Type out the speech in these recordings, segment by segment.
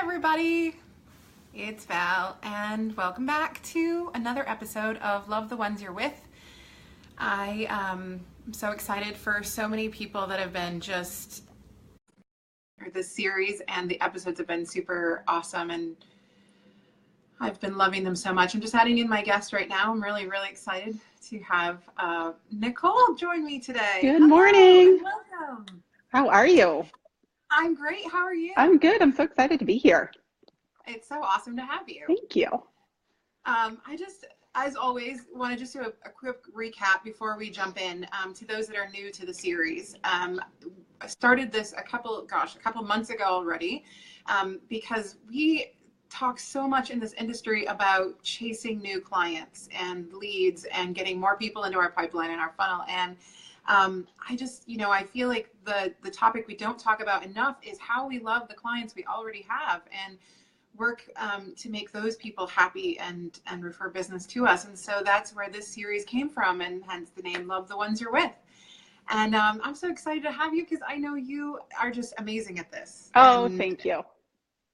everybody. It's Val, and welcome back to another episode of Love the Ones You're With. I am so excited for so many people that have been this series, and the episodes have been super awesome, and I've been loving them so much. I'm just adding in my guest right now. I'm really, really excited to have Nicole join me today. Good Hello, morning. and welcome. How are you? I'm great. How are you? I'm good. I'm so excited to be here. It's so awesome to have you. Thank you. I just, as always, want to just do a quick recap before we jump in. To those that are new to the series, I started this a couple months ago already, because we talk so much in this industry about chasing new clients and leads and getting more people into our pipeline and our funnel. And I just, I feel like the topic we don't talk about enough is how we love the clients we already have and work to make those people happy and refer business to us. And so that's where this series came from, and hence the name Love the Ones You're With. And I'm so excited to have you because I know you are just amazing at this. Oh, And thank you.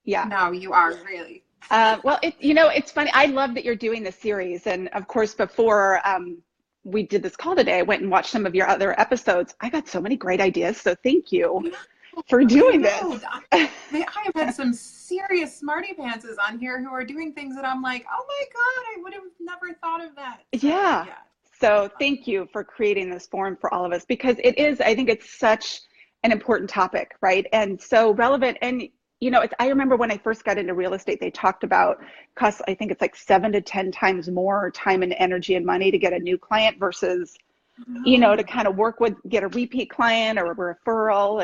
Yeah. no, you are really. Well, it's funny. I love that you're doing this series. And of course, before we did this call today, I went and watched some of your other episodes. I got so many great ideas. So thank you for doing this. I have had some serious smarty pantses on here who are doing things that I'm like, oh my God, I would have never thought of that. So, yeah. So thank you for creating this forum for all of us, because I think it's such an important topic, right? And so relevant. And, I remember when I first got into real estate, they talked about costs, I think it's like 7 to 10 times more time and energy and money to get a new client versus, to kind of get a repeat client or a referral.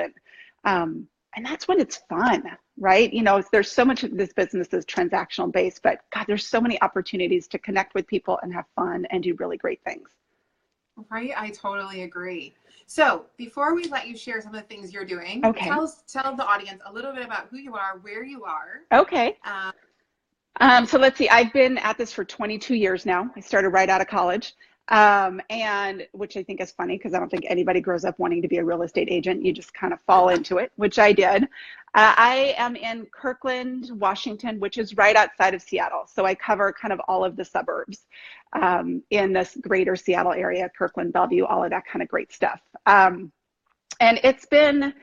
And that's when it's fun, right? There's so much of this business is transactional based, but God, there's so many opportunities to connect with people and have fun and do really great things. Right. I totally agree. So before we let you share some of the things you're doing, okay. tell the audience a little bit about who you are, where you are. Okay. So let's see, I've been at this for 22 years now. I started right out of college. And which I think is funny because I don't think anybody grows up wanting to be a real estate agent. You just kind of fall into it, which I did. I am in Kirkland, Washington, which is right outside of Seattle. So I cover kind of all of the suburbs in this greater Seattle area, Kirkland, Bellevue, all of that kind of great stuff. And it's been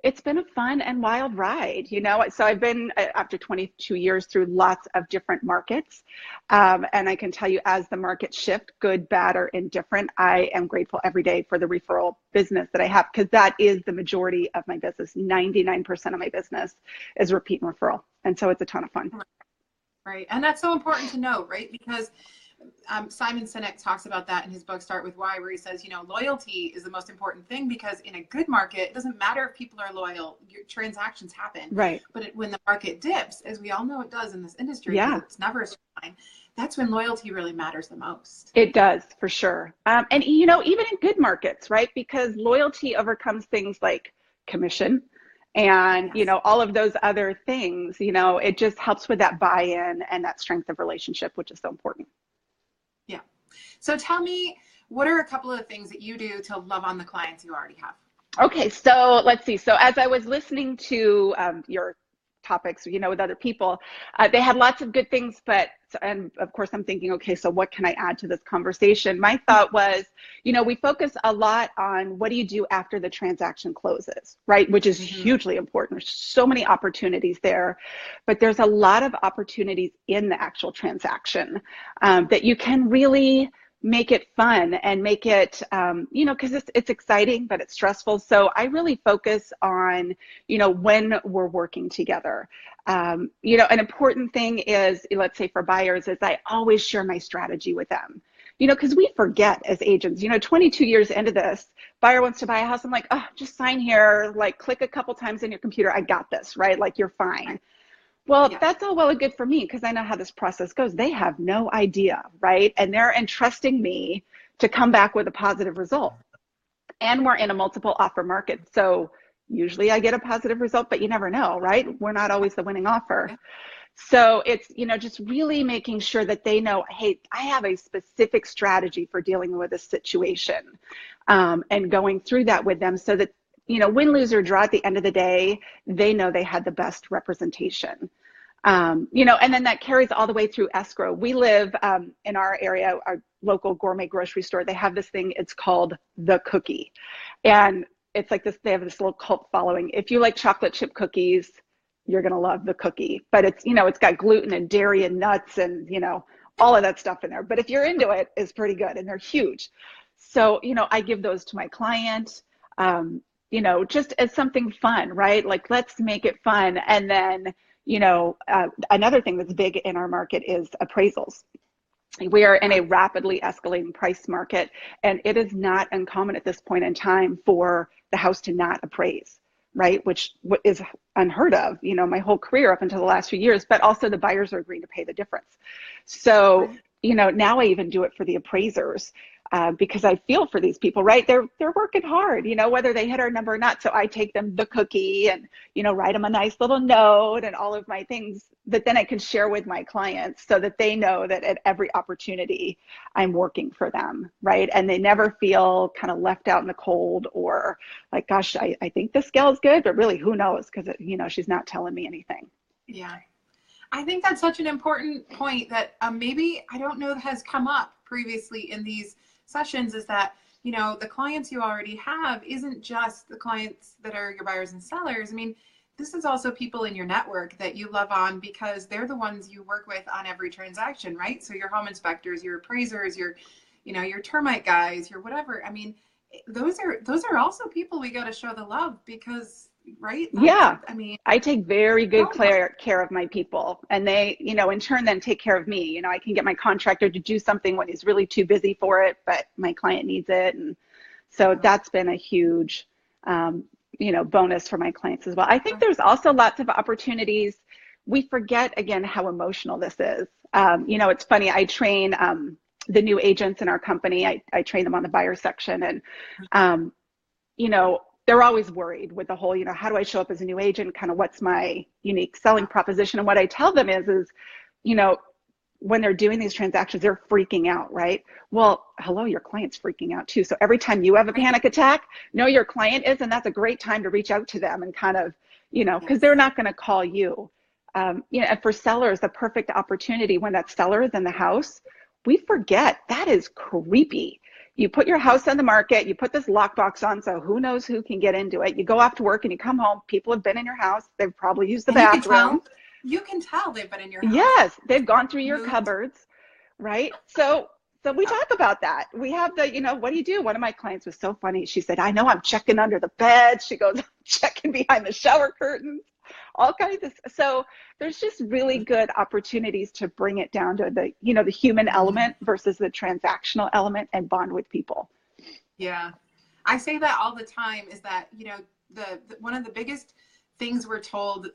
a fun and wild ride, So I've been, after 22 years, through lots of different markets. And I can tell you, as the markets shift, good, bad, or indifferent, I am grateful every day for the referral business that I have, because that is the majority of my business. 99% of my business is repeat and referral. And so it's a ton of fun. Right. And that's so important to know, right? Because Simon Sinek talks about that in his book, Start With Why, where he says, loyalty is the most important thing, because in a good market, it doesn't matter if people are loyal, your transactions happen. Right. But when the market dips, as we all know it does in this industry, it's never a straight line, that's when loyalty really matters the most. It does, for sure. And, even in good markets, right? Because loyalty overcomes things like commission and, all of those other things. It just helps with that buy-in and that strength of relationship, which is so important. Yeah. So tell me, what are a couple of things that you do to love on the clients you already have? Okay, so let's see. So as I was listening to your topics, with other people, they had lots of good things, and of course I'm thinking, okay, so what can I add to this conversation? My thought was, we focus a lot on what do you do after the transaction closes, right? Which is hugely important. There's so many opportunities there, but there's a lot of opportunities in the actual transaction that you can really make it fun and make it, because it's exciting, but it's stressful. So I really focus on, when we're working together. An important thing is, let's say for buyers, is I always share my strategy with them. Because we forget as agents, 22 years into this, buyer wants to buy a house. I'm like, oh, just sign here, like click a couple times in your computer. I got this, right? Like you're fine. Well, that's all well and good for me because I know how this process goes. They have no idea, right? And they're entrusting me to come back with a positive result. And we're in a multiple offer market. So usually I get a positive result, but you never know, right? We're not always the winning offer. So it's, just really making sure that they know, hey, I have a specific strategy for dealing with a situation, and going through that with them so that, win, lose, or draw, at the end of the day, they know they had the best representation. You know, and then that carries all the way through escrow. We live in our area, our local gourmet grocery store. They have this thing, it's called the cookie. And it's like this, they have this little cult following. If you like chocolate chip cookies, you're going to love the cookie. But it's, you know, it's got gluten and dairy and nuts and, you know, all of that stuff in there. But if you're into it, it's pretty good and they're huge. So, you know, I give those to my client, you know, just as something fun, right? Like, let's make it fun. And then, you know, another thing that's big in our market is appraisals. We are in a rapidly escalating price market, and it is not uncommon at this point in time for the house to not appraise, right? Which is unheard of, you know, my whole career up until the last few years, but also the buyers are agreeing to pay the difference. So, you know, now I even do it for the appraisers. Because I feel for these people, right? They're working hard, you know, whether they hit our number or not. So I take them the cookie and, you know, write them a nice little note and all of my things that then I can share with my clients so that they know that at every opportunity I'm working for them, right? And they never feel kind of left out in the cold or like, gosh, I think this gal is good, but really who knows? Because, you know, she's not telling me anything. Yeah. I think that's such an important point that maybe, I don't know, has come up previously in these sessions, is that, you know, the clients you already have isn't just the clients that are your buyers and sellers. I mean, this is also people in your network that you love on because they're the ones you work with on every transaction, right? So your home inspectors, your appraisers, your, you know, your termite guys, your whatever. I mean, those are also people we got to show the love because, right? Yeah. I mean, I take very good care of my people, and they, you know, in turn then take care of me. You know, I can get my contractor to do something when he's really too busy for it, but my client needs it. And so that's been a huge, you know, bonus for my clients as well. I think there's also lots of opportunities. We forget again how emotional this is. You know, it's funny. I train the new agents in our company. I train them on the buyer section, and you know, they're always worried with the whole, you know, how do I show up as a new agent? Kind of what's my unique selling proposition? And what I tell them is, you know, when they're doing these transactions, they're freaking out, right? Well, hello, your client's freaking out too. So every time you have a panic attack, know your client is, and that's a great time to reach out to them and kind of, you know, because they're not going to call you. You know, and for sellers, the perfect opportunity when that seller is in the house, we forget that is creepy. You put your house on the market, you put this lockbox on, so who knows who can get into it. You go off to work and you come home, people have been in your house, they've probably used the bathroom. You can tell they've been in your house. Yes, they've gone through your cupboards, right? So we talk about that. We have the, you know, what do you do? One of my clients was so funny. She said, I know I'm checking under the bed. She goes, I'm checking behind the shower curtains, all kinds of, so there's just really good opportunities to bring it down to the, you know, the human element versus the transactional element and bond with people. Yeah. I say that all the time is that, you know, the one of the biggest things we're told,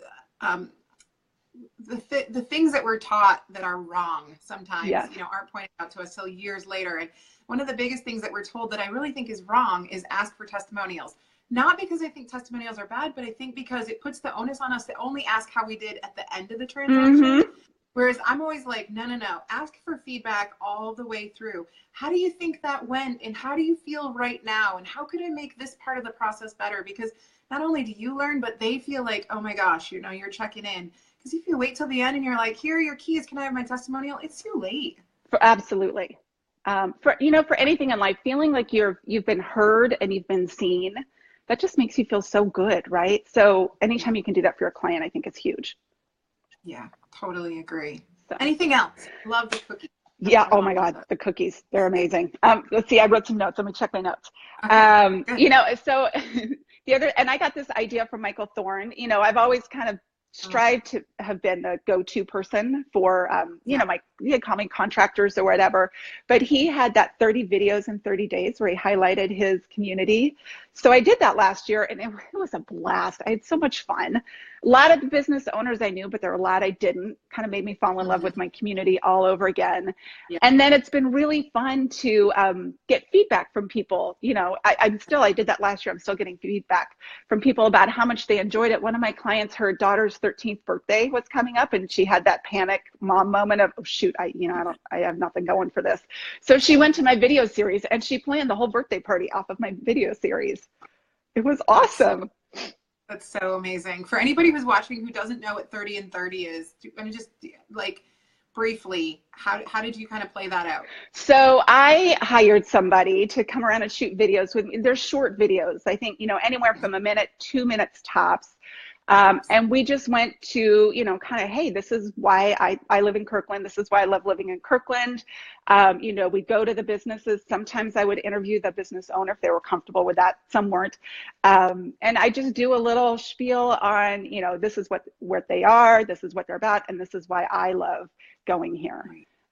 the things that we're taught that are wrong sometimes, you know, aren't pointed out to us till years later. And one of the biggest things that we're told that I really think is wrong is ask for testimonials. Not because I think testimonials are bad, but I think because it puts the onus on us to only ask how we did at the end of the transaction. Whereas I'm always like, no, ask for feedback all the way through. How do you think that went? And how do you feel right now? And how could I make this part of the process better? Because not only do you learn, but they feel like, oh my gosh, you know, you're checking in. Because if you wait till the end and you're like, here are your keys, can I have my testimonial? It's too late. Absolutely. For, you know, for anything in life, feeling like you've been heard and you've been seen, that just makes you feel so good, right? So anytime you can do that for your client, I think it's huge. Yeah, totally agree. So, anything else? Love the cookies. Yeah. Oh my God, the cookies. They're amazing. Let's see. I wrote some notes. Let me check my notes. You know, so the other, and I got this idea from Michael Thorne. You know, I've always kind of strived to have been the go-to person for, you know, he'd call me contractors or whatever, but he had that 30 videos in 30 days where he highlighted his community. So I did that last year and it was a blast. I had so much fun. A lot of the business owners I knew, but there were a lot I didn't. Kind of made me fall in love with my community all over again. And then it's been really fun to get feedback from people. You know, I did that last year. I'm still getting feedback from people about how much they enjoyed it. One of my clients, her daughter's 13th birthday was coming up and she had that panic mom moment of, oh shoot, I have nothing going for this. So she went to my video series and she planned the whole birthday party off of my video series. It was awesome. That's so amazing. For anybody who's watching who doesn't know what 30 and 30 is, I mean, just like briefly, how did you kind of play that out? So I hired somebody to come around and shoot videos with me. They're short videos. I think, anywhere from a minute, 2 minutes tops. And we just went to, kind of, hey, this is why I live in Kirkland. This is why I love living in Kirkland. We go to the businesses. Sometimes I would interview the business owner if they were comfortable with that. Some weren't. And I just do a little spiel on, this is what they are, this is what they're about, and this is why I love going here.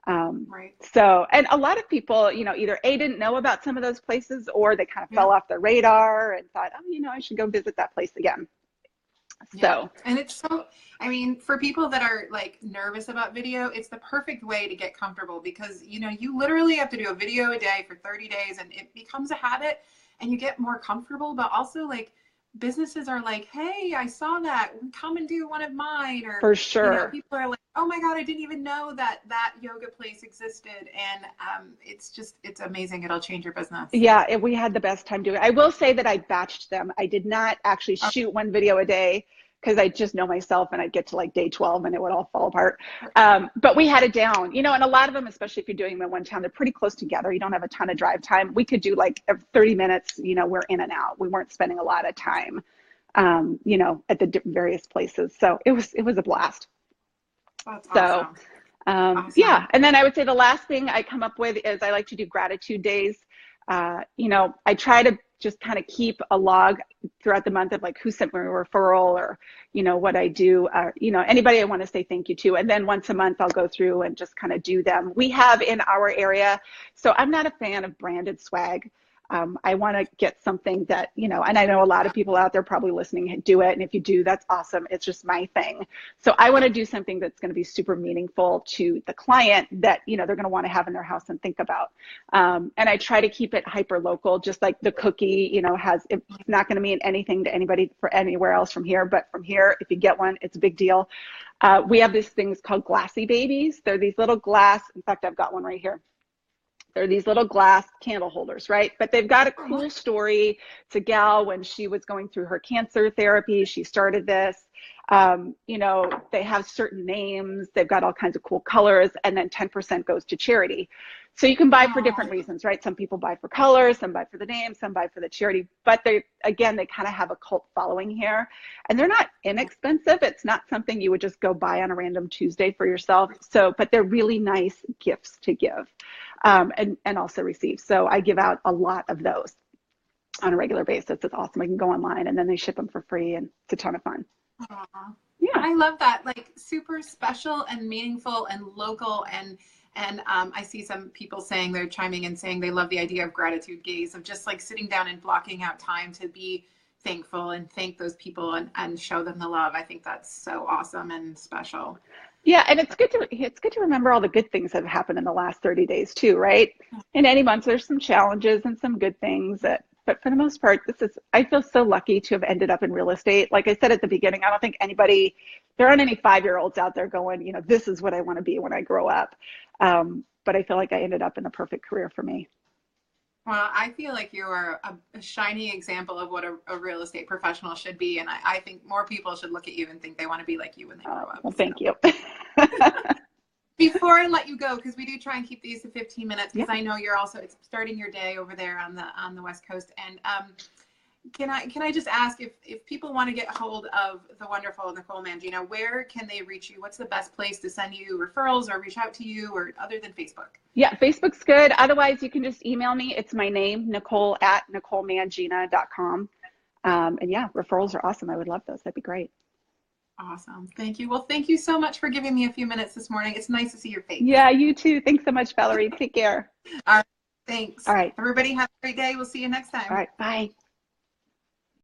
Right. So, and a lot of people, either didn't know about some of those places, or they kind of fell off their radar and thought, oh, I should go visit that place again. So, and it's so, I mean, for people that are like nervous about video, it's the perfect way to get comfortable, because, you literally have to do a video a day for 30 days and it becomes a habit and you get more comfortable. But also, like, businesses are like, hey, I saw that, come and do one of mine. Or for sure, people are like, oh my God, I didn't even know that yoga place existed. And it's amazing. It'll change your business. Yeah, we had the best time doing it. I will say that I batched them. I did not actually shoot one video a day, because I just know myself, and I'd get to like day 12 and it would all fall apart. But we had it down, and a lot of them, especially if you're doing them in one town, they're pretty close together. You don't have a ton of drive time. We could do like 30 minutes, we're in and out. We weren't spending a lot of time, at the various places. So it was a blast. That's awesome. Awesome. Yeah. And then I would say the last thing I come up with is I like to do gratitude days. I try to just kind of keep a log throughout the month of like who sent me a referral, or, what I do, anybody I want to say thank you to. And then once a month, I'll go through and just kind of do them. We have in our area. So I'm not a fan of branded swag. I want to get something that, and I know a lot of people out there probably listening do it. And if you do, that's awesome. It's just my thing. So I want to do something that's going to be super meaningful to the client that, they're going to want to have in their house and think about. And I try to keep it hyper local, just like the cookie, it's not going to mean anything to anybody for anywhere else from here. But from here, if you get one, it's a big deal. We have these things called glassy babies. They're these little glass. In fact, I've got one right here. They're these little glass candle holders, right? But they've got a cool story. It's a gal, when she was going through her cancer therapy, she started this. They have certain names. They've got all kinds of cool colors, and then 10% goes to charity. So you can buy for different reasons, right? Some people buy for colors, some buy for the name, some buy for the charity. But they kind of have a cult following here, and they're not inexpensive. It's not something you would just go buy on a random Tuesday for yourself. So, but they're really nice gifts to give, and also receive. So I give out a lot of those on a regular basis. It's awesome. I can go online, and then they ship them for free, and it's a ton of fun. Aww. Yeah, I love that. Like, super special and meaningful and local. And I see some people saying, they're chiming in saying they love the idea of gratitude gaze, of just like sitting down and blocking out time to be thankful and thank those people and show them the love. I think that's so awesome and special. Yeah, and it's good to remember all the good things that have happened in the last 30 days too, right? In any month, there's some challenges and some good things but for the most part, I feel so lucky to have ended up in real estate. Like I said at the beginning, I don't think there aren't any 5-year-olds out there going, this is what I want to be when I grow up. But I feel like I ended up in the perfect career for me. Well, I feel like you are a shining example of what a real estate professional should be. And I think more people should look at you and think they want to be like you when they grow up. Well, thank you. Before I let you go, because we do try and keep these to 15 minutes, because I know you're also starting your day over there on the West Coast. And can I just ask, if people want to get hold of the wonderful Nicole Mangina, where can they reach you? What's the best place to send you referrals or reach out to you, or other than Facebook? Yeah, Facebook's good. Otherwise, you can just email me. It's my name, Nicole at NicoleMangina.com. And yeah, referrals are awesome. I would love those. That'd be great. Awesome. Thank you. Well, thank you so much for giving me a few minutes this morning. It's nice to see your face. Yeah, you too. Thanks so much, Valerie. Take care. All right. Thanks. All right. Everybody have a great day. We'll see you next time. All right. Bye.